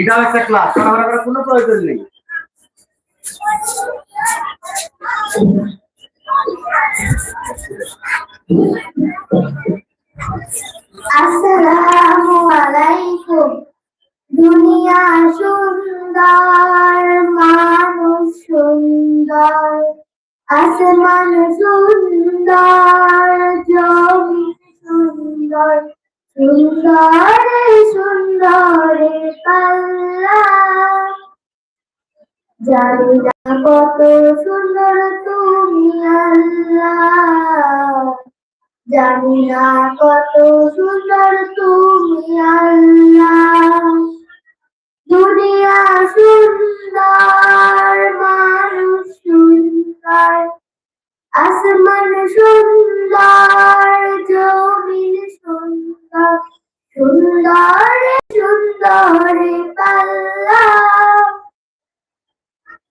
এটাও একটা ক্লাস, তাড়াহুড়া করার কোনো প্রয়োজন নেই। আসসালামু আলাইকুম। দুনিয়া সুন্দর, মানুষ সুন্দর, আসমান সুন্দর, জমি সুন্দর, সুন্দরে সুন্দরে পাল্লা। জানি না কত সুন্দর তুমি আল্লাহ, জানি না কত সুন্দর তুমি আল্লাহ। দুনিয়া সুন্দর, মানুষ সুন্দর, আসমান সুন্দর, জমিন সুন্দর, সুন্দরে সুন্দরে পাল্লা।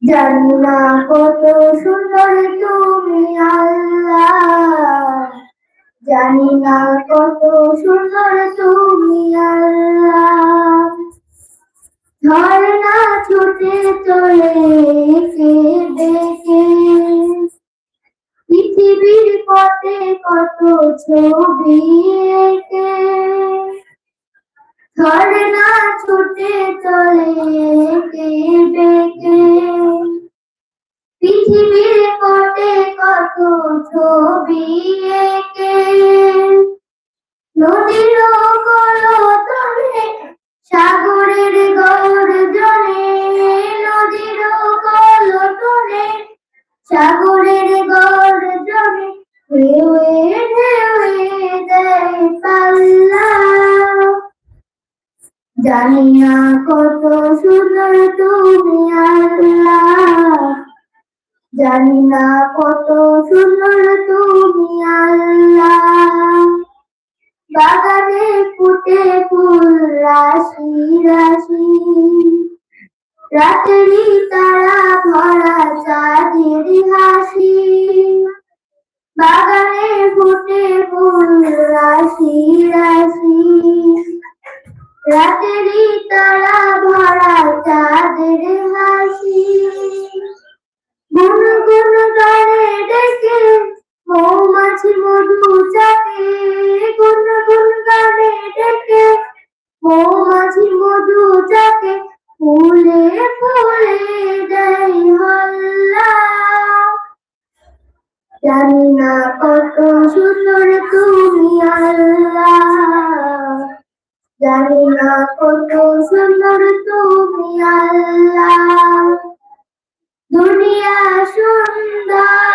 জানি না কত সুন্দর তুমি আল্লাহ, জানি না কত সুন্দর তুমি আল্লাহ। ঝর্ণা ছুটে চলে দেখে পৃথিবীর পথে কত ছবি এঁকে। ঝর্ণা ছুটে চলে দেখে পৃথিবীর পথে কত ছবি এঁকে। নদীর কলতলে সাগরের গর্জনে, নদীর কলতলে সাগরের গর্জনে, ঢেউয়ে ঢেউয়ে দেয় পাল্লা। জানি না কত সুন্দর তুমি আল্লাহ, জানি না কত সুন্দর তুমি আল্লাহ। বাগানে ফুটে ফুল রাশি রাশি, রাতেরই তারা ভরা চাঁদের হাসি। বাগানে ফুটে ফুল রাশি রাশি, রাতেরই তারা ভরা চাঁদের হাসি। গুনগুন গানে ডেকে মৌমাছি মধু চাকে, গুনগুন গানে ডেকে মৌমাছি মধু চাকে, ফুলে ফুলে দেয় হল্লা। জানি না কত সুন্দর তুমি আল্লাহ, জানি না কত সুন্দর তুমি আল্লাহ। দুনিয়া সুন্দর,